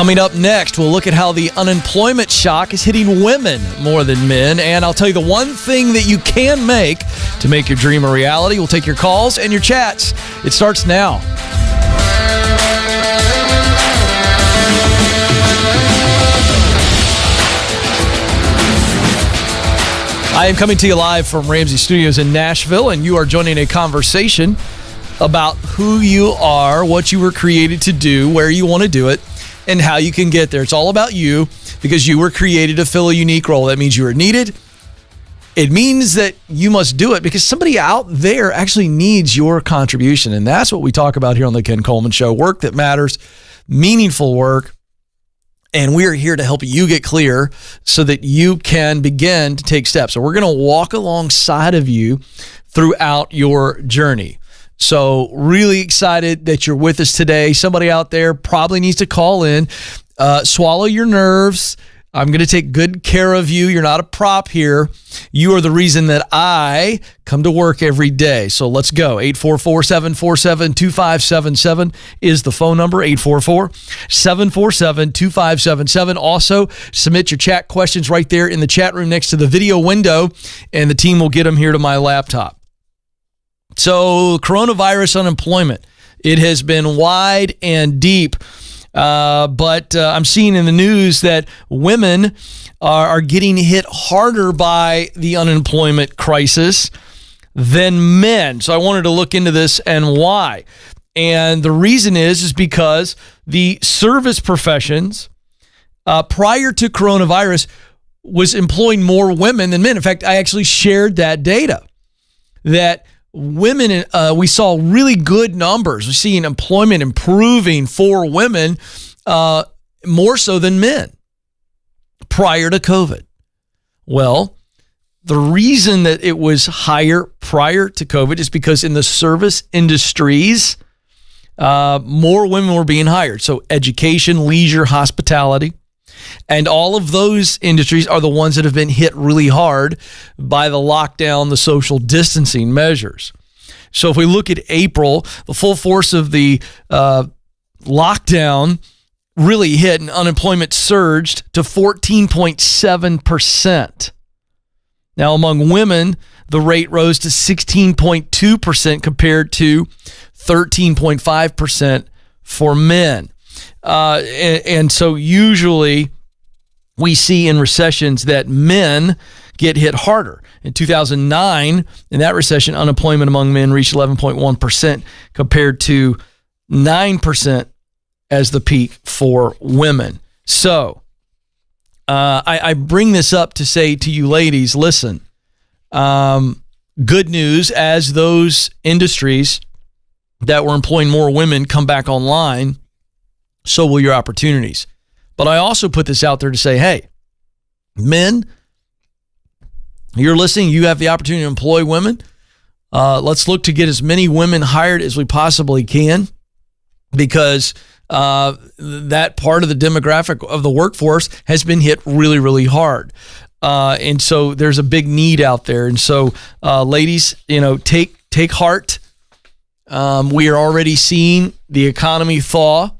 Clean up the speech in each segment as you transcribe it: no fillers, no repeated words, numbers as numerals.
Coming up next, we'll look at how the unemployment shock is hitting women more than men. And I'll tell you the one thing that you can make to make your dream a reality. We'll take your calls and your chats. It starts now. I am coming to you live from Ramsey Studios in Nashville, and you are joining a conversation about who you are, what you were created to do, where you want to do it, and how you can get there. It's all about you because you were created to fill a unique role. That means you are needed. It means that you must do it because somebody out there actually needs your contribution, and that's what we talk about here on the Ken Coleman Show. Work that matters, meaningful work. And we are here to help you get clear so that you can begin to take steps. So we're going to walk alongside of you throughout your journey. So really excited that you're with us today. Somebody out there probably needs to call in. Swallow your nerves. I'm going to take good care of you. You're not a prop here. You are the reason that I come to work every day. So let's go. 844-747-2577 is the phone number. 844-747-2577. Also, submit your chat questions right there in the chat room next to the video window, and the team will get them here to my laptop. So coronavirus unemployment, it has been wide and deep. But I'm seeing in the news that women are getting hit harder by the unemployment crisis than men. So I wanted to look into this and why. And the reason is because the service professions prior to coronavirus was employing more women than men. In fact, I actually shared that data that women, we saw really good numbers. We're seeing employment improving for women more so than men prior to COVID. Well, the reason that it was higher prior to COVID is because in the service industries, more women were being hired. So education, leisure, hospitality, and all of those industries are the ones that have been hit really hard by the lockdown, the social distancing measures. So if we look at April, the full force of the lockdown really hit and unemployment surged to 14.7%. Now, among women, the rate rose to 16.2% compared to 13.5% for men. And so usually we see in recessions that men get hit harder. In 2009, in that recession, unemployment among men reached 11.1% compared to 9% as the peak for women. So I bring this up to say to you ladies, listen, good news, as those industries that were employing more women come back online, so will your opportunities. But I also put this out there to say, hey, men, you're listening, you have the opportunity to employ women. Let's look to get as many women hired as we possibly can, because that part of the demographic of the workforce has been hit really, really hard. And so there's a big need out there. And so, ladies, take heart. We are already seeing the economy thaw,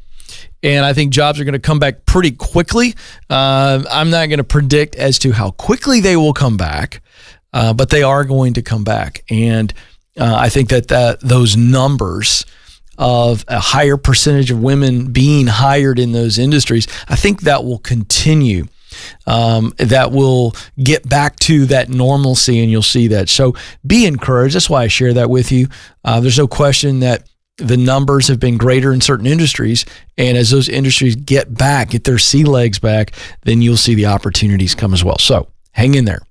and I think jobs are going to come back pretty quickly. I'm not going to predict as to how quickly they will come back, but they are going to come back. And I think that those numbers of a higher percentage of women being hired in those industries, I think that will continue. That will get back to that normalcy, and you'll see that. So be encouraged. That's why I share that with you. There's no question that the numbers have been greater in certain industries, and as those industries get their sea legs back, then you'll see the opportunities come as well. So hang in there.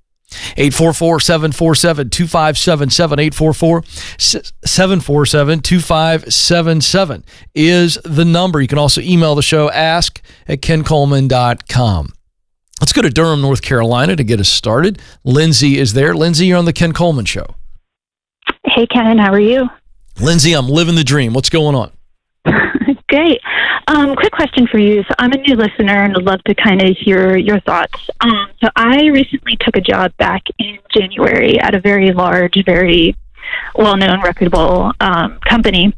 844-747-2577, 844-747-2577 is the number. You can also email the show, ask@kencoleman.com. Let's go to Durham, North Carolina to get us started. Lindsay is there. Lindsay, you're on the Ken Coleman Show. Hey, Ken, how are you? Lindsay, I'm living the dream. What's going on? Great. Quick question for you. So I'm a new listener and I'd love to kind of hear your thoughts. So I recently took a job back in January at a very large, very well-known, reputable company.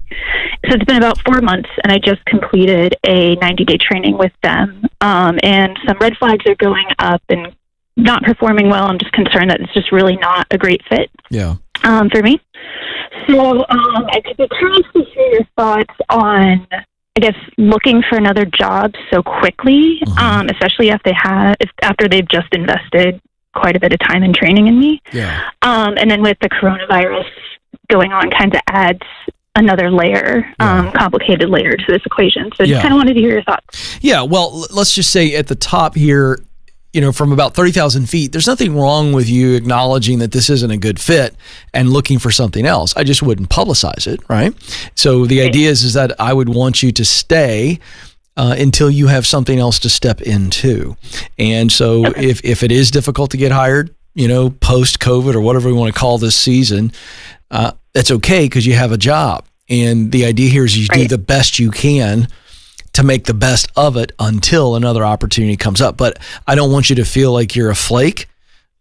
So it's been about 4 months, and I just completed a 90-day training with them. And some red flags are going up and not performing well. I'm just concerned that it's just really not a great fit for me. So I could be curious to hear your thoughts on, I guess, looking for another job so quickly, especially after they've just invested quite a bit of time and training in me. And then with the coronavirus going on, kind of adds another layer, complicated layer to this equation. So just kind of wanted to hear your thoughts. Yeah, well, let's just say at the top here, from about 30,000 feet, there's nothing wrong with you acknowledging that this isn't a good fit and looking for something else. I just wouldn't publicize it, right? So the idea is that I would want you to stay until you have something else to step into. And so if it is difficult to get hired, post-COVID or whatever we want to call this season, that's okay because you have a job. And the idea here is you do the best you can to make the best of it until another opportunity comes up. But I don't want you to feel like you're a flake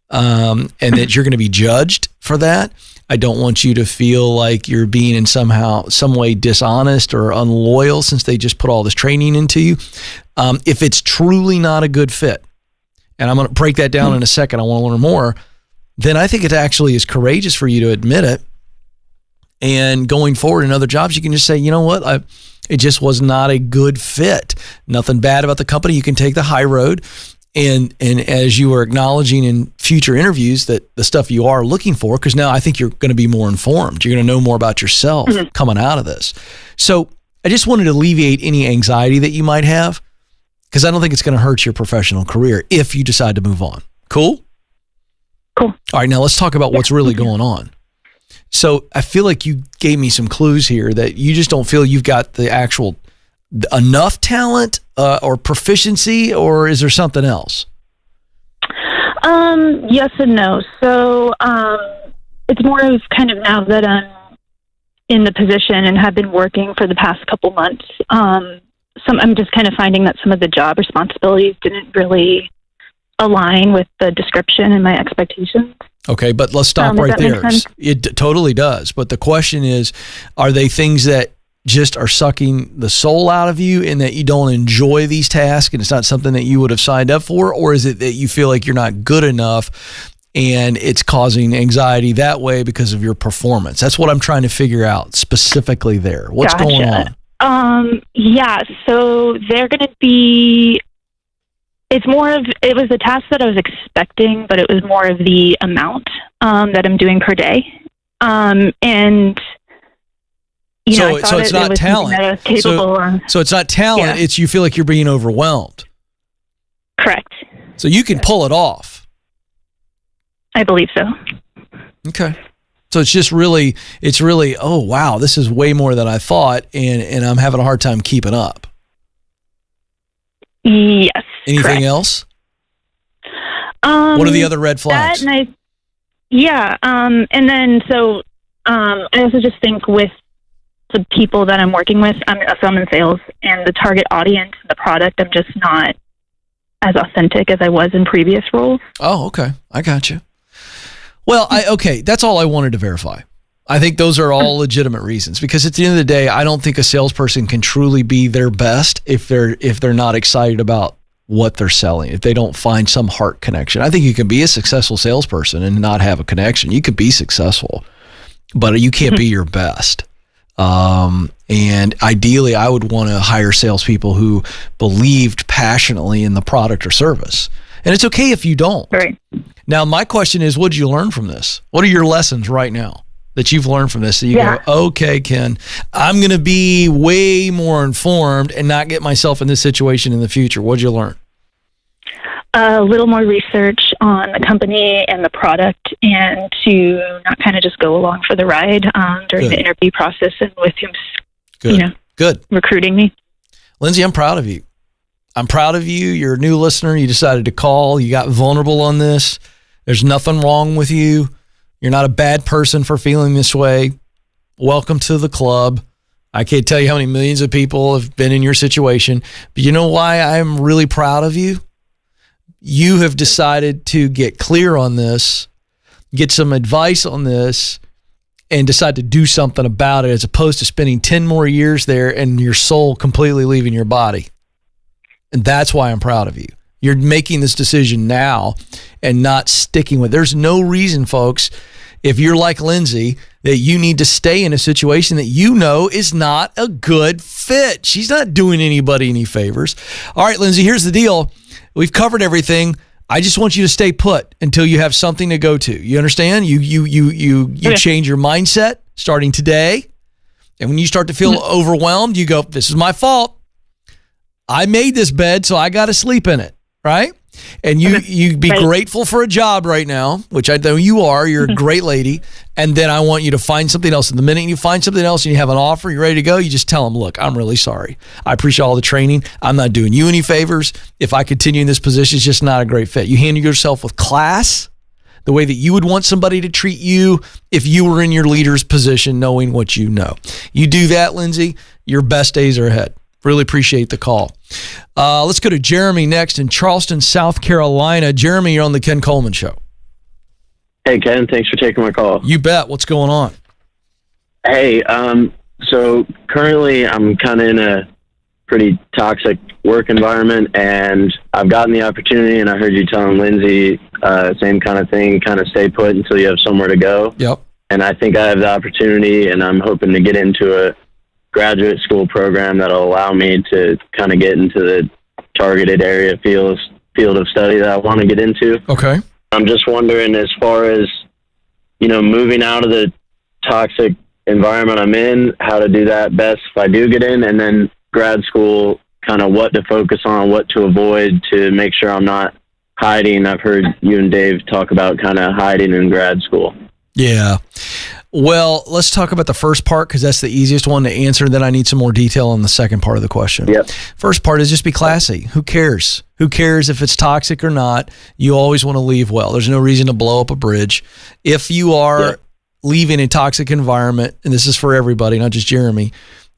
and that you're going to be judged for that. I don't want you to feel like you're being in some way dishonest or unloyal since they just put all this training into you. If it's truly not a good fit, and I'm going to break that down in a second, I want to learn more, then I think it actually is courageous for you to admit it. And going forward in other jobs, you can just say, you know what, it just was not a good fit. Nothing bad about the company. You can take the high road. And as you are acknowledging in future interviews that the stuff you are looking for, because now I think you're going to be more informed. You're going to know more about yourself coming out of this. So I just wanted to alleviate any anxiety that you might have, because I don't think it's going to hurt your professional career if you decide to move on. Cool? Cool. All right, now let's talk about what's really going on. So I feel like you gave me some clues here that you just don't feel you've got the actual enough talent or proficiency, or is there something else? Yes and no. So it's more of kind of now that I'm in the position and have been working for the past couple months, I'm just kind of finding that some of the job responsibilities didn't really align with the description and my expectations. Okay, but let's stop right there. It totally does. But the question is, are they things that just are sucking the soul out of you and that you don't enjoy these tasks and it's not something that you would have signed up for? Or is it that you feel like you're not good enough and it's causing anxiety that way because of your performance? That's what I'm trying to figure out specifically there. What's going on? So they're going to be... it was a task that I was expecting, but it was more of the amount that I'm doing per day. So it's not talent. So it's not talent. It's you feel like you're being overwhelmed. Correct. So you can pull it off. I believe so. Okay. So it's really, oh wow, this is way more than I thought, and I'm having a hard time keeping up. Yes. Anything correct. Else? What are the other red flags? And then I also just think with the people that I'm working with, I'm in sales, and the target audience, the product, I'm just not as authentic as I was in previous roles. Oh, okay. I got you. Well, that's all I wanted to verify. I think those are all legitimate reasons, because at the end of the day, I don't think a salesperson can truly be their best if they're not excited about what they're selling, if they don't find some heart connection. I think you can be a successful salesperson and not have a connection. You could be successful, but you can't be your best. And ideally, I would want to hire salespeople who believed passionately in the product or service. And it's okay if you don't. Right. Now, my question is, what did you learn from this? What are your lessons right now that you've learned from this? So you go, okay, Ken, I'm going to be way more informed and not get myself in this situation in the future. What did you learn? A little more research on the company and the product, and to not kind of just go along for the ride during the interview process and with whom's recruiting me. Lindsay, I'm proud of you. I'm proud of you. You're a new listener. You decided to call. You got vulnerable on this. There's nothing wrong with you. You're not a bad person for feeling this way. Welcome to the club. I can't tell you how many millions of people have been in your situation, but you know why I'm really proud of you? You have decided to get clear on this, get some advice on this, and decide to do something about it, as opposed to spending 10 more years there and your soul completely leaving your body. And that's why I'm proud of you. You're making this decision now and not sticking with it. There's no reason, folks, if you're like Lindsay, that you need to stay in a situation that you know is not a good fit. She's not doing anybody any favors. All right, Lindsay, here's the deal. We've covered everything. I just want you to stay put until you have something to go to. You understand? You change your mindset starting today. And when you start to feel overwhelmed, you go, this is my fault. I made this bed, so I got to sleep in it, right? And you be grateful for a job right now, which I know you are. You're a great lady. And then I want you to find something else. And the minute you find something else and you have an offer, you're ready to go, you just tell them, look, I'm really sorry. I appreciate all the training. I'm not doing you any favors. If I continue in this position, it's just not a great fit. You handle yourself with class, the way that you would want somebody to treat you if you were in your leader's position, knowing what you know. You do that, Lindsay, your best days are ahead. Really appreciate the call. Let's go to Jeremy next in Charleston, South Carolina. Jeremy, you're on the Ken Coleman Show. Hey, Ken. Thanks for taking my call. You bet. What's going on? Hey, so currently I'm kind of in a pretty toxic work environment, and I've gotten the opportunity, and I heard you telling Lindsay, same kind of thing, kind of stay put until you have somewhere to go. Yep. And I think I have the opportunity, and I'm hoping to get into a graduate school program that'll allow me to kind of get into the targeted area field of study that I want to get into. Okay. I'm just wondering, as far as, moving out of the toxic environment I'm in, how to do that best if I do get in, and then grad school, kind of what to focus on, what to avoid to make sure I'm not hiding. I've heard you and Dave talk about kind of hiding in grad school. Yeah. Well, let's talk about the first part, because that's the easiest one to answer. Then I need some more detail on the second part of the question. Yep. First part is just be classy. Who cares? Who cares if it's toxic or not? You always want to leave well. There's no reason to blow up a bridge. If you are leaving a toxic environment, and this is for everybody, not just Jeremy,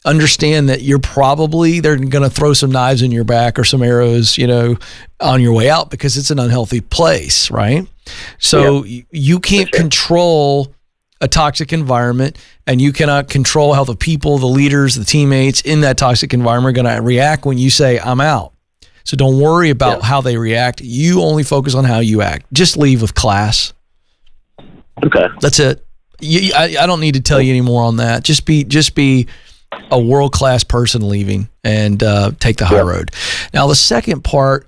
understand that they're going to throw some knives in your back or some arrows, on your way out, because it's an unhealthy place, right? So you can't control a toxic environment, and you cannot control how the people, the leaders, the teammates in that toxic environment are going to react when you say, I'm out. So don't worry about how they react. You only focus on how you act. Just leave with class. Okay. That's it. I don't need to tell you any more on that. Just be a world-class person leaving, and take the high road. Now, the second part,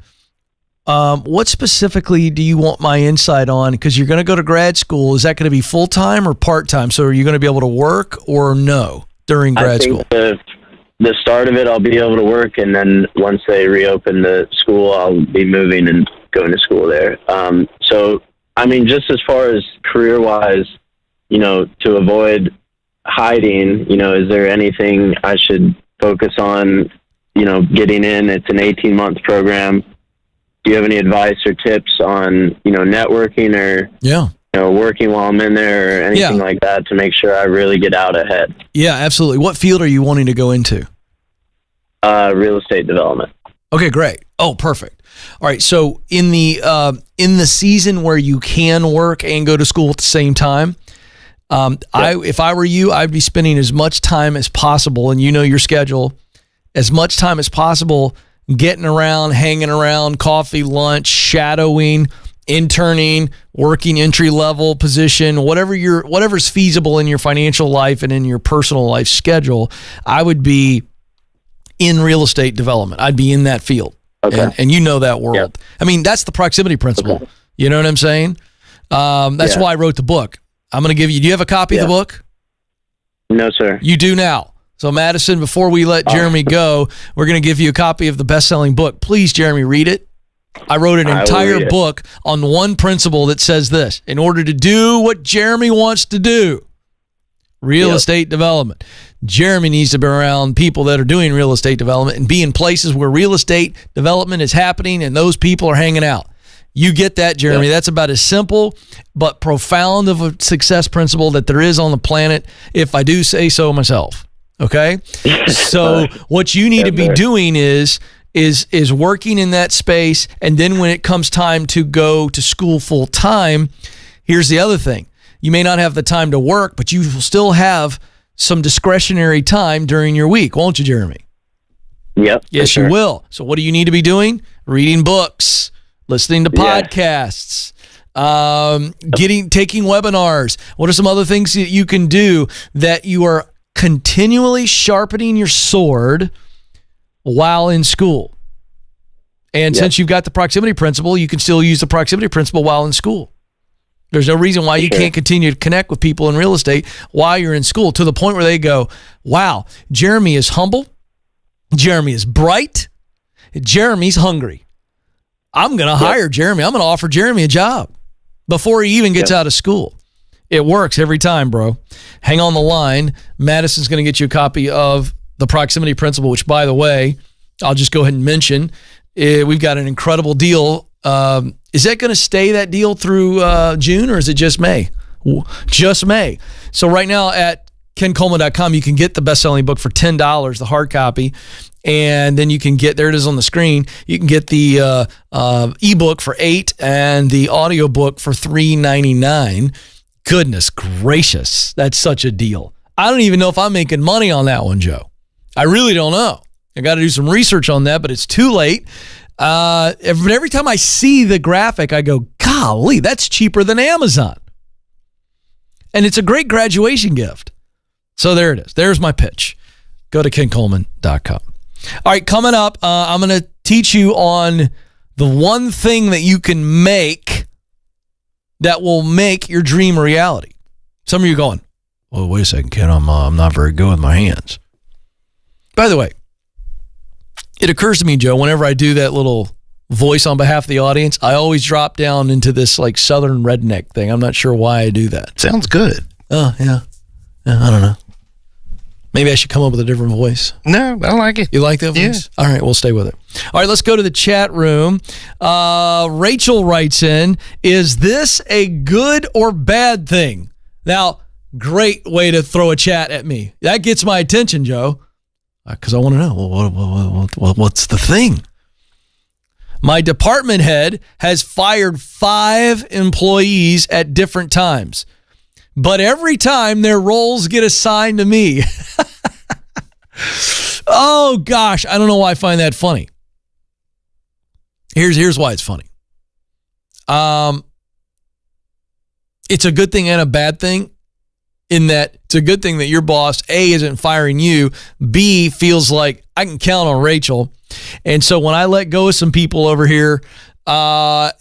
what specifically do you want my insight on? Because you're going to go to grad school. Is that going to be full-time or part-time? So are you going to be able to work or no during grad school? The start of it, I'll be able to work, and then once they reopen the school, I'll be moving and going to school there. So, I mean, just as far as career-wise, to avoid hiding, is there anything I should focus on, getting in? It's an 18-month program. Do you have any advice or tips on, networking or, working while I'm in there or anything like that to make sure I really get out ahead? Yeah, absolutely. What field are you wanting to go into? Real estate development. Okay, great. Oh, perfect. All right. So in the season where you can work and go to school at the same time, if I were you, I'd be spending as much time as possible, and your schedule, as much time as possible getting around, hanging around, coffee, lunch, shadowing, interning, working entry-level position, whatever's feasible in your financial life and in your personal life schedule. I would be in real estate development. I'd be in that field. Okay. And that world. Yeah. I mean, that's the proximity principle. Okay. You know what I'm saying? That's why I wrote the book. I'm going to give you, do you have a copy of the book? No, sir. You do now. So, Madison, before we let Jeremy go, we're going to give you a copy of the best-selling book. Please, Jeremy, read it. I wrote an entire book on one principle that says this: in order to do what Jeremy wants to do, real estate development, Jeremy needs to be around people that are doing real estate development and be in places where real estate development is happening and those people are hanging out. You get that, Jeremy. That's about as simple but profound of a success principle that there is on the planet, if I do say so myself. Okay? So what you need to be doing is working in that space, and then when it comes time to go to school full time, here's the other thing. You may not have the time to work, but you will still have some discretionary time during your week, won't you, Jeremy? Yep. Yes, sure. you will. So what do you need to be doing? Reading books, listening to podcasts, taking webinars. What are some other things that you can do that you are continually sharpening your sword while in school? And since you've got the proximity principle, you can still use the proximity principle while in school. There's no reason why you can't continue to connect with people in real estate while you're in school, to the point where they go, wow, Jeremy is humble. Jeremy is bright. Jeremy's hungry. I'm going to hire Jeremy. I'm going to offer Jeremy a job before he even gets out of school. It works every time, bro. Hang on the line. Madison's going to get you a copy of the proximity principle, which, by the way, I'll just go ahead and mention. We've got an incredible deal. Is that going to stay that deal through June, or is it just May? Just May. So right now at kencoleman.com, you can get the best-selling book for $10, the hard copy, and then you can get, there it is on the screen, you can get the ebook for $8 and the audiobook for $3.99. Goodness gracious, that's such a deal. I don't even know if I'm making money on that one, Joe. I really don't know. I got to do some research on that, but it's too late. Every time I see the graphic, I go, golly, that's cheaper than Amazon. And it's a great graduation gift. So there it is. There's my pitch. Go to kencoleman.com. All right, coming up, I'm going to teach you on the one thing that you can make that will make your dream a reality. Some of you are going, well, wait a second, Ken, I'm not very good with my hands. By the way, it occurs to me, Joe, whenever I do that little voice on behalf of the audience, I always drop down into this like southern redneck thing. I'm not sure why I do that. Sounds good. Oh, yeah. I don't know. Maybe I should come up with a different voice. No, I like it. You like that voice? Yeah. All right, we'll stay with it. All right, let's go to the chat room. Rachel writes in, is this a good or bad thing? Now, great way to throw a chat at me. That gets my attention, Joe, because I want to know, what's the thing? My department head has fired 5 employees at different times, but every time their roles get assigned to me. Oh, gosh, I don't know why I find that funny. Here's why it's funny. It's a good thing and a bad thing, in that it's a good thing that your boss, A, isn't firing you, B, feels like I can count on Rachel. And so when I let go of some people over here, I'm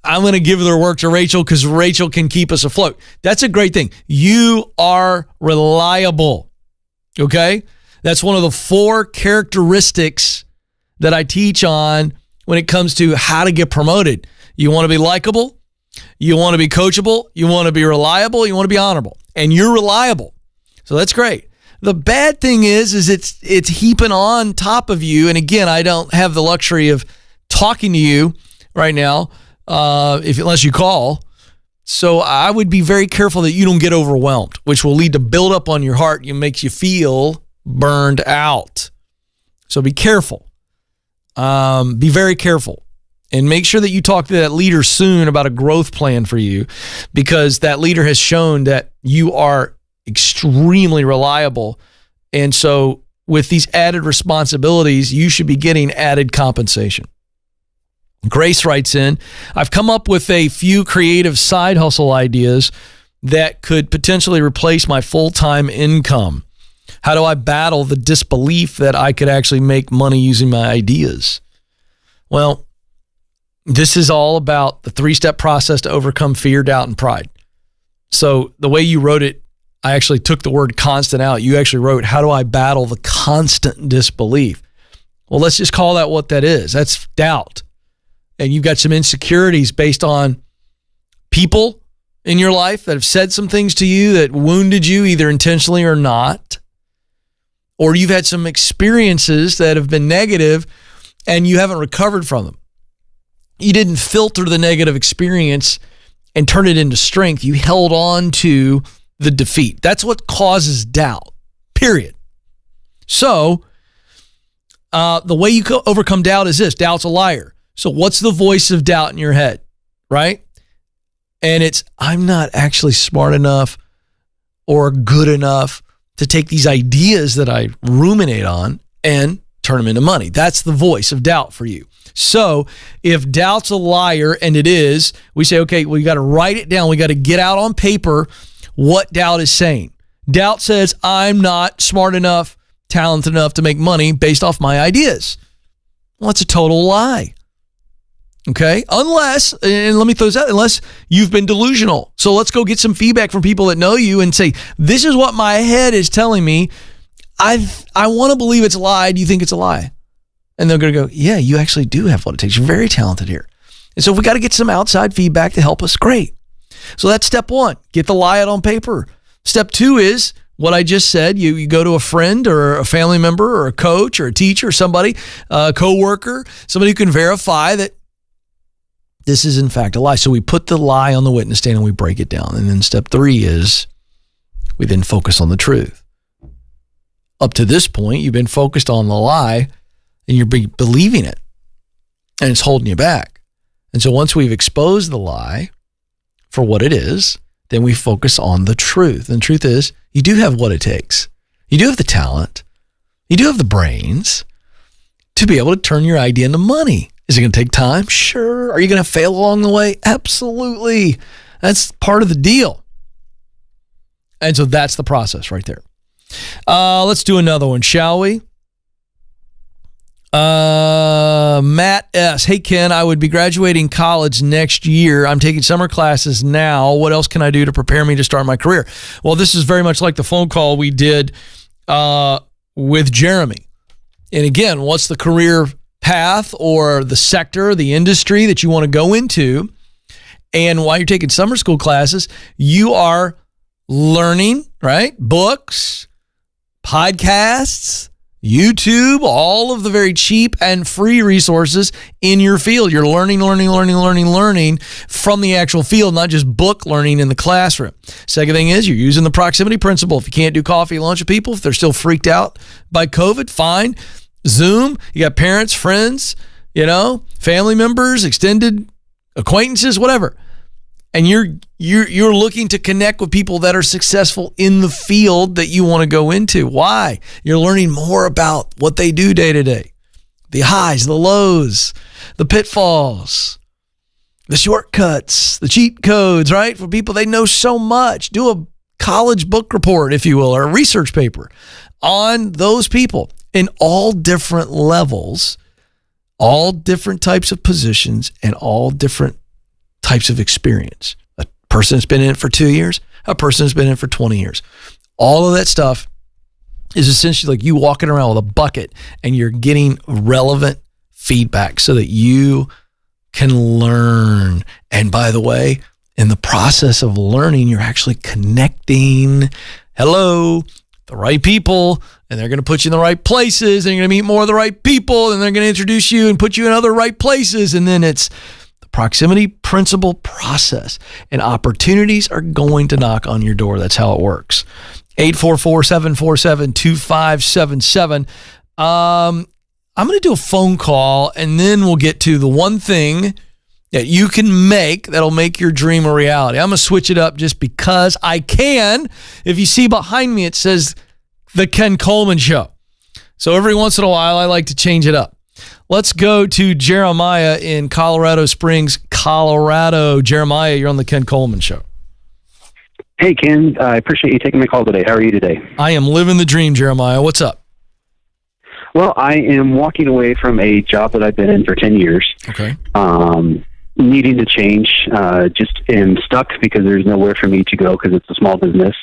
going to give their work to Rachel because Rachel can keep us afloat. That's a great thing. You are reliable, okay? That's one of the 4 characteristics that I teach on when it comes to how to get promoted. You want to be likable, you want to be coachable, you want to be reliable, you want to be honorable, and you're reliable. So that's great. The bad thing is it's heaping on top of you. And again, I don't have the luxury of talking to you right now, unless you call. So I would be very careful that you don't get overwhelmed, which will lead to buildup on your heart and makes you feel burned out. So be careful. Be very careful. And make sure that you talk to that leader soon about a growth plan for you, because that leader has shown that you are extremely reliable. And so with these added responsibilities, you should be getting added compensation. Grace writes in, I've come up with a few creative side hustle ideas that could potentially replace my full-time income. How do I battle the disbelief that I could actually make money using my ideas? Well, this is all about the 3-step process to overcome fear, doubt, and pride. So the way you wrote it, I actually took the word constant out. You actually wrote, how do I battle the constant disbelief? Well, let's just call that what that is. That's doubt. And you've got some insecurities based on people in your life that have said some things to you that wounded you, either intentionally or not. Or you've had some experiences that have been negative and you haven't recovered from them. You didn't filter the negative experience and turn it into strength. You held on to the defeat. That's what causes doubt, period. So the way you overcome doubt is this. Doubt's a liar. So what's the voice of doubt in your head, right? And it's, I'm not actually smart enough or good enough to take these ideas that I ruminate on and turn them into money. That's the voice of doubt for you. So if doubt's a liar, and it is, we say, okay, we got to write it down. We got to get out on paper what doubt is saying. Doubt says, I'm not smart enough, talented enough to make money based off my ideas. Well, that's a total lie. Okay? Unless, and let me throw this out, unless you've been delusional. So let's go get some feedback from people that know you and say, this is what my head is telling me. I want to believe it's a lie. Do you think it's a lie? And they're going to go, yeah, you actually do have what it takes. You're very talented here. And so if we got to get some outside feedback to help us, great. So that's step one. Get the lie out on paper. Step two is what I just said. You go to a friend or a family member or a coach or a teacher or somebody, a coworker, somebody who can verify that this is in fact a lie. So we put the lie on the witness stand and we break it down. And then step three is we then focus on the truth. Up to this point, you've been focused on the lie and you're believing it, and it's holding you back. And so once we've exposed the lie for what it is, then we focus on the truth. And the truth is, you do have what it takes. You do have the talent. You do have the brains to be able to turn your idea into money. Is it going to take time? Sure. Are you going to fail along the way? Absolutely. That's part of the deal. And so that's the process right there. Let's do another one, shall we? Matt S. Hey, Ken, I would be graduating college next year. I'm taking summer classes now. What else can I do to prepare me to start my career? Well, this is very much like the phone call we did with Jeremy. And again, what's the career path or the sector, the industry that you want to go into? And while you're taking summer school classes, you are learning, right? Books, podcasts, YouTube, all of the very cheap and free resources in your field. You're learning from the actual field, not just book learning in the classroom. Second thing is you're using the proximity principle. If you can't do coffee lunch with people, if they're still freaked out by COVID, fine. Zoom, you got parents, friends, family members, extended acquaintances, whatever. And you're looking to connect with people that are successful in the field that you want to go into. Why? You're learning more about what they do day to day. The highs, the lows, the pitfalls, the shortcuts, the cheat codes, right? For people, they know so much. Do a college book report, if you will, or a research paper on those people in all different levels, all different types of positions, and all different types of experience. A person that's been in it for 2 years, a person that's been in it for 20 years. All of that stuff is essentially like you walking around with a bucket and you're getting relevant feedback so that you can learn. And by the way, in the process of learning, you're actually connecting, the right people, and they're going to put you in the right places, and you're going to meet more of the right people, and they're going to introduce you and put you in other right places. And then it's proximity principle process, and opportunities are going to knock on your door. That's how it works. 844-747-2577. I'm going to do a phone call, and then we'll get to the one thing that you can make that'll make your dream a reality. I'm going to switch it up just because I can. If you see behind me, it says the Ken Coleman Show. So every once in a while, I like to change it up. Let's go to Jeremiah in Colorado Springs, Colorado. Jeremiah, you're on the Ken Coleman Show. Hey, Ken. I appreciate you taking my call today. How are you today? I am living the dream, Jeremiah. What's up? Well, I am walking away from a job that I've been in for 10 years. Okay. Needing to change. Just am stuck because there's nowhere for me to go because it's a small business.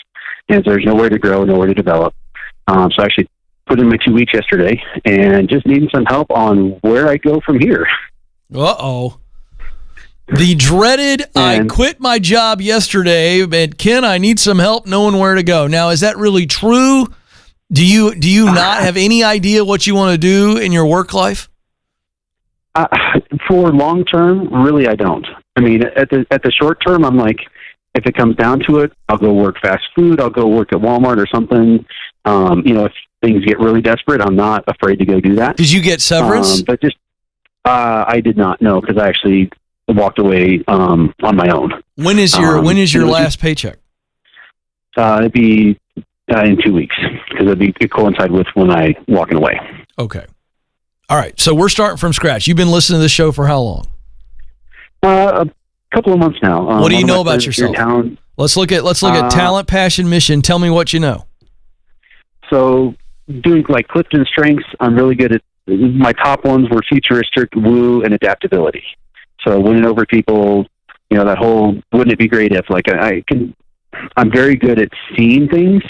And there's nowhere to grow, nowhere to develop. So I actually put in my 2 weeks yesterday and just needing some help on where I go from here. Uh-oh. The dreaded, I quit my job yesterday, but Ken, I need some help knowing where to go. Now, is that really true? Do you not have any idea what you want to do in your work life? For long term, really, I don't. I mean, at the short term, I'm like, if it comes down to it, I'll go work fast food. I'll go work at Walmart or something. If things get really desperate, I'm not afraid to go do that. Did you get severance? But just, I did not know because I actually walked away on my own. When is your last paycheck? It'd be in 2 weeks, because it coincide with when I walking away. Okay. All right. So we're starting from scratch. You've been listening to this show for how long? A couple of months now. What do you know about yourself? Let's look at talent, passion, mission. Tell me what you know. So doing like Clifton strengths, I'm really good at. My top ones were futuristic, woo, and adaptability. So winning over people, that whole, wouldn't it be great if, like, I'm very good at seeing things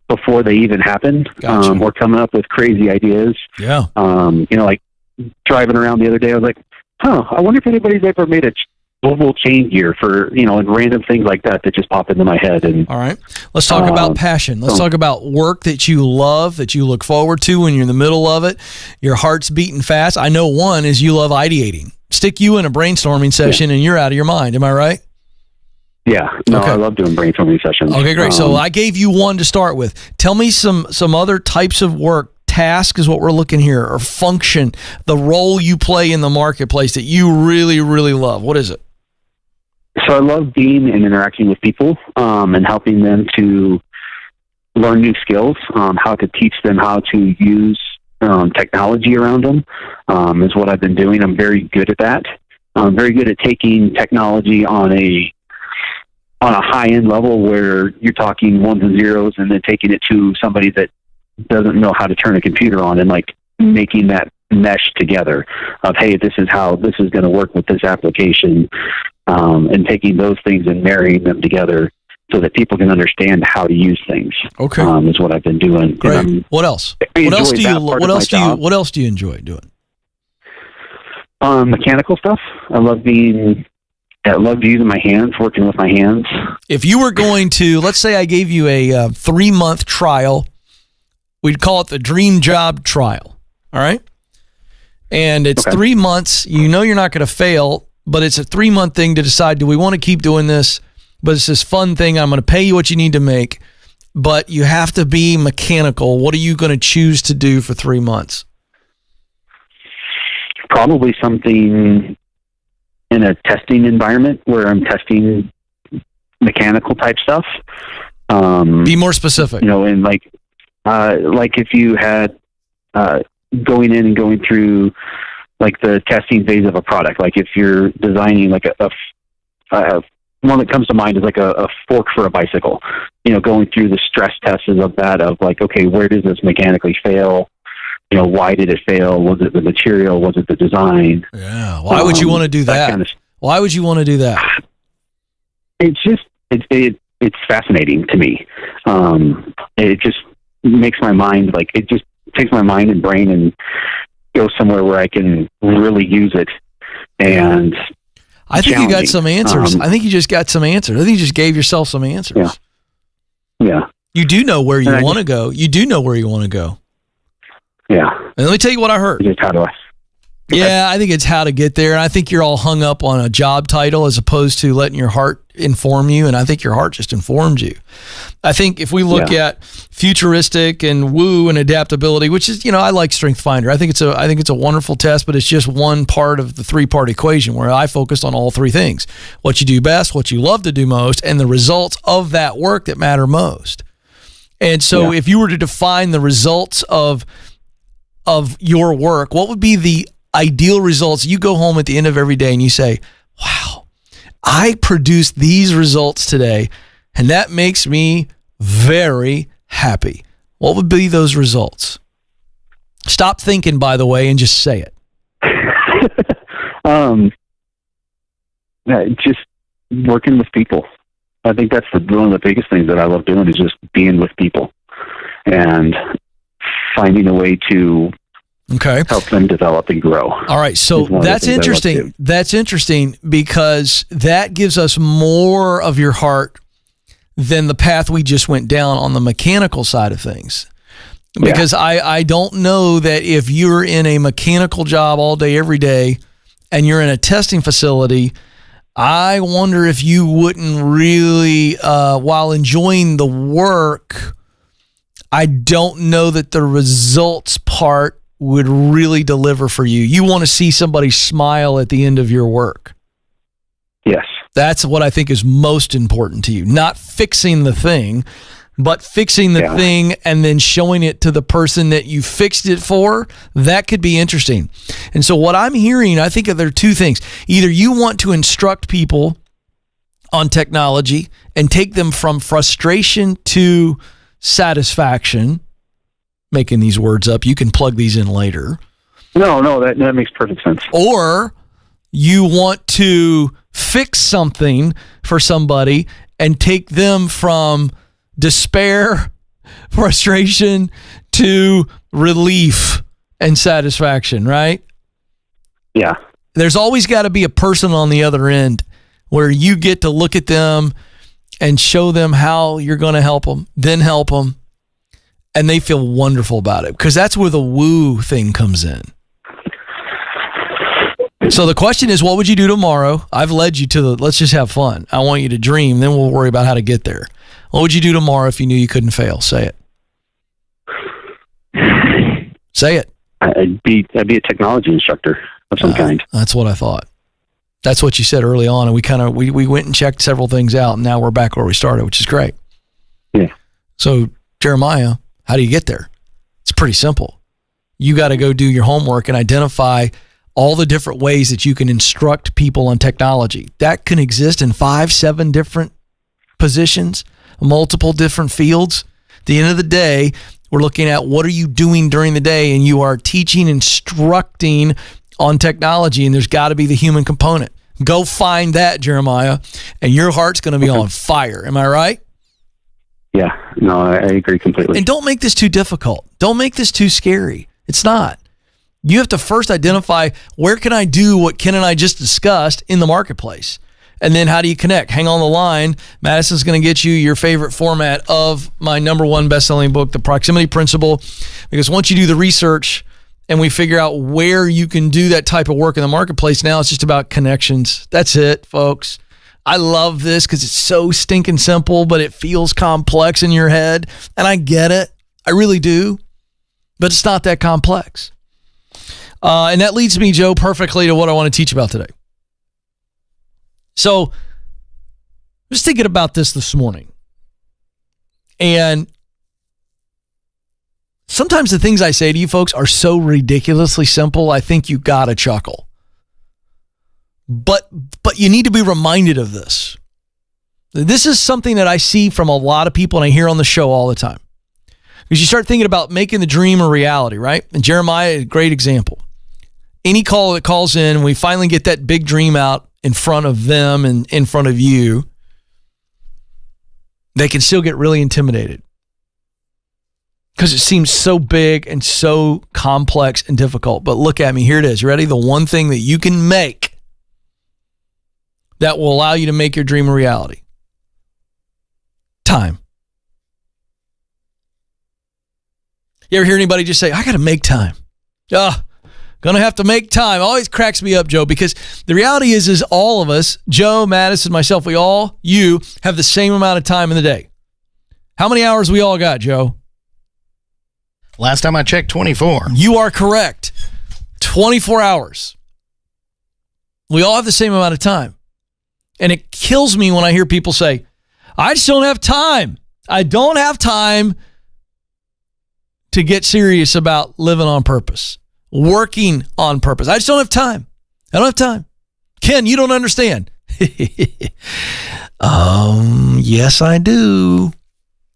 before they even happen. Gotcha. Or coming up with crazy ideas. Yeah. Like driving around the other day, I was like, I wonder if anybody's ever made a oval chain gear for, and random things like that just pop into my head. And all right, let's talk about passion. Let's talk about work that you love, that you look forward to when you're in the middle of it. Your heart's beating fast. I know one is you love ideating. Stick you in a brainstorming session and you're out of your mind. Am I right? Yeah. No, okay. I love doing brainstorming sessions. Okay, great. So I gave you one to start with. Tell me some other types of work. Task is what we're looking here, or function, the role you play in the marketplace that you really, really love. What is it? So I love being and interacting with people and helping them to learn new skills, how to teach them how to use technology around them is what I've been doing. I'm very good at that. I'm very good at taking technology on a high-end level where you're talking ones and zeros, and then taking it to somebody that doesn't know how to turn a computer on, and like making that mesh together of, hey, this is how this is going to work with this application, and taking those things and marrying them together so that people can understand how to use things. Okay, is what I've been doing. Great. What else? What else do you enjoy doing? Mechanical stuff. I love using my hands, working with my hands. If you were going to, let's say I gave you a 3-month trial, we'd call it the dream job trial. All right. And it's 3 months. You're not going to fail, but it's a 3-month thing to decide, do we want to keep doing this? But it's this fun thing. I'm going to pay you what you need to make, but you have to be mechanical. What are you going to choose to do for 3 months? Probably something in a testing environment where I'm testing mechanical type stuff. Be more specific. And like if you had going in and going through like the testing phase of a product, like if you're designing like a one that comes to mind is like a fork for a bicycle, going through the stress tests of that, of like, okay, where does this mechanically fail? Why did it fail? Was it the material? Was it the design? Yeah. Why would you want to do that? Kind of, why would you want to do that? It's just, it's fascinating to me. It just makes my mind, like, it just takes my mind and brain and goes somewhere where I can really use it. And I think you got some answers. I think you just got some answers. I think you just gave yourself some answers. Yeah. You do know where you want to go. You do know where you want to go. Yeah. And let me tell you what I heard. Just how do I? Okay. Yeah, I think it's how to get there. And I think you're all hung up on a job title as opposed to letting your heart inform you. And I think your heart just informs you. I think if we look at futuristic and woo and adaptability, which is, I like Strength Finder. I think it's a wonderful test, but it's just one part of the 3-part equation where I focused on all 3 things: what you do best, what you love to do most, and the results of that work that matter most. And so if you were to define the results of your work, what would be the ideal results? You go home at the end of every day and you say, wow, I produced these results today, and that makes me very happy. What would be those results? Stop thinking, by the way, and just say it. Just working with people. I think that's one of the biggest things that I love doing, is just being with people and finding a way to help them develop and grow. All right, so that's interesting. That's interesting because that gives us more of your heart than the path we just went down on the mechanical side of things. Because I don't know that if you're in a mechanical job all day, every day, and you're in a testing facility, I wonder if you wouldn't really, while enjoying the work, I don't know that the results part would really deliver for you. You want to see somebody smile at the end of your work. Yes. That's what I think is most important to you. Not fixing the thing, but fixing the thing and then showing it to the person that you fixed it for. That could be interesting. And so what I'm hearing, I think there are two things. Either you want to instruct people on technology and take them from frustration to satisfaction. Making these words up. You can plug these in later. No, that makes perfect sense. Or you want to fix something for somebody and take them from despair, frustration to relief and satisfaction, right? Yeah. There's always got to be a person on the other end where you get to look at them and show them how you're going to help them, then help them, and they feel wonderful about it, because that's where the woo thing comes in. So the question is, what would you do tomorrow? I've led you to let's just have fun. I want you to dream, then we'll worry about how to get there. What would you do tomorrow if you knew you couldn't fail? Say it. Say it. I'd be a technology instructor of some kind. That's what I thought. That's what you said early on, and we went and checked several things out, and now we're back where we started, which is great. Yeah. So, Jeremiah, how do you get there? It's pretty simple. You got to go do your homework and identify all the different ways that you can instruct people on technology. That can exist in 5-7 different positions, multiple different fields. At the end of the day, we're looking at what are you doing during the day, and you are teaching, instructing on technology, and there's got to be the human component. Go find that, Jeremiah, and your heart's going to be on fire. Am I right? Yeah, no, I agree completely. And don't make this too difficult. Don't make this too scary. It's not. You have to first identify, where can I do what Ken and I just discussed in the marketplace? And then how do you connect? Hang on the line. Madison's going to get you your favorite format of my #1 best-selling book, The Proximity Principle, because once you do the research and we figure out where you can do that type of work in the marketplace, now it's just about connections. That's it, folks. I love this because it's so stinking simple, but it feels complex in your head. And I get it. I really do. But it's not that complex. And that leads me, Joe, perfectly to what I want to teach about today. So, I was thinking about this morning. And sometimes the things I say to you folks are so ridiculously simple, I think you got to chuckle. But you need to be reminded of this. This is something that I see from a lot of people and I hear on the show all the time. Because you start thinking about making the dream a reality, right? And Jeremiah, a great example. Any call that calls in, we finally get that big dream out in front of them and in front of you, they can still get really intimidated. Because it seems so big and so complex and difficult. But look at me, here it is. You ready? The one thing that you can make that will allow you to make your dream a reality. Time. You ever hear anybody just say, I got to make time? Gonna have to make time. Always cracks me up, Joe, because the reality is all of us, Joe, Madison, myself, you have the same amount of time in the day. How many hours we all got, Joe? Last time I checked, 24. You are correct. 24 hours. We all have the same amount of time. And it kills me when I hear people say, I just don't have time. I don't have time to get serious about living on purpose, working on purpose. I just don't have time. I don't have time. Ken, you don't understand. Yes, I do.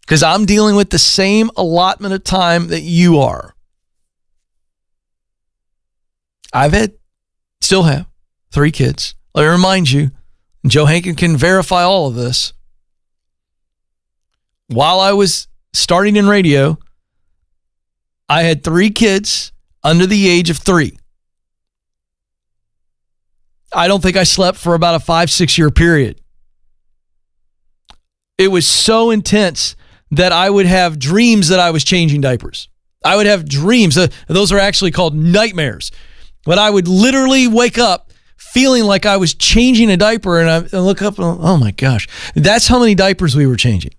Because I'm dealing with the same allotment of time that you are. Still have 3 kids. Let me remind you, Joe Hankin can verify all of this. While I was starting in radio, I had 3 kids under the age of 3. I don't think I slept for about a 5-6 year period. It was so intense that I would have dreams that I was changing diapers. I would have dreams. Those are actually called nightmares. But I would literally wake up feeling like I was changing a diaper, and I look up and, oh my gosh, that's how many diapers we were changing.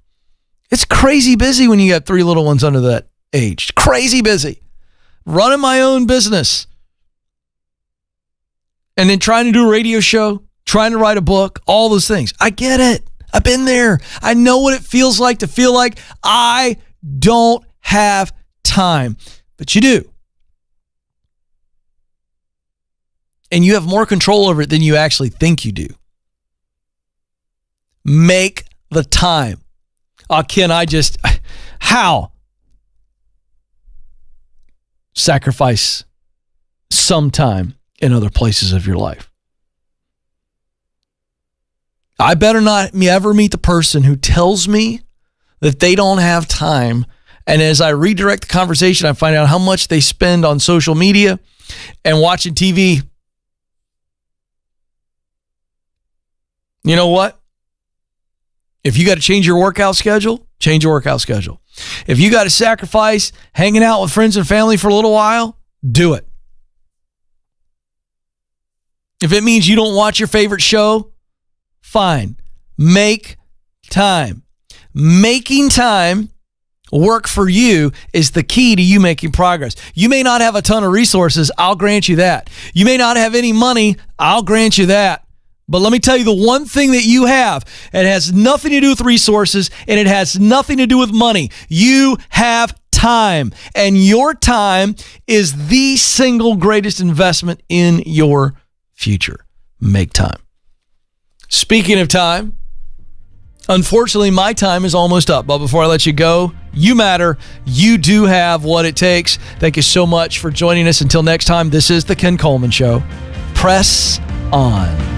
It's crazy busy when you got 3 little ones under that age. Crazy busy. running my own business, and then trying to do a radio show, trying to write a book, all those things. I get it. I've been there. I know what it feels like to feel like I don't have time, but you do. And you have more control over it than you actually think you do. Make the time. Ken, how? Sacrifice some time in other places of your life. I better not ever meet the person who tells me that they don't have time, and as I redirect the conversation, I find out how much they spend on social media and watching TV. You know what? If you got to change your workout schedule, change your workout schedule. If you got to sacrifice hanging out with friends and family for a little while, do it. If it means you don't watch your favorite show, fine. Make time. Making time work for you is the key to you making progress. You may not have a ton of resources. I'll grant you that. You may not have any money. I'll grant you that. But let me tell you the one thing that you have, it has nothing to do with resources and it has nothing to do with money. You have time, and your time is the single greatest investment in your future. Make time. Speaking of time, unfortunately, my time is almost up. But before I let you go, you matter. You do have what it takes. Thank you so much for joining us. Until next time, this is the Ken Coleman Show. Press on.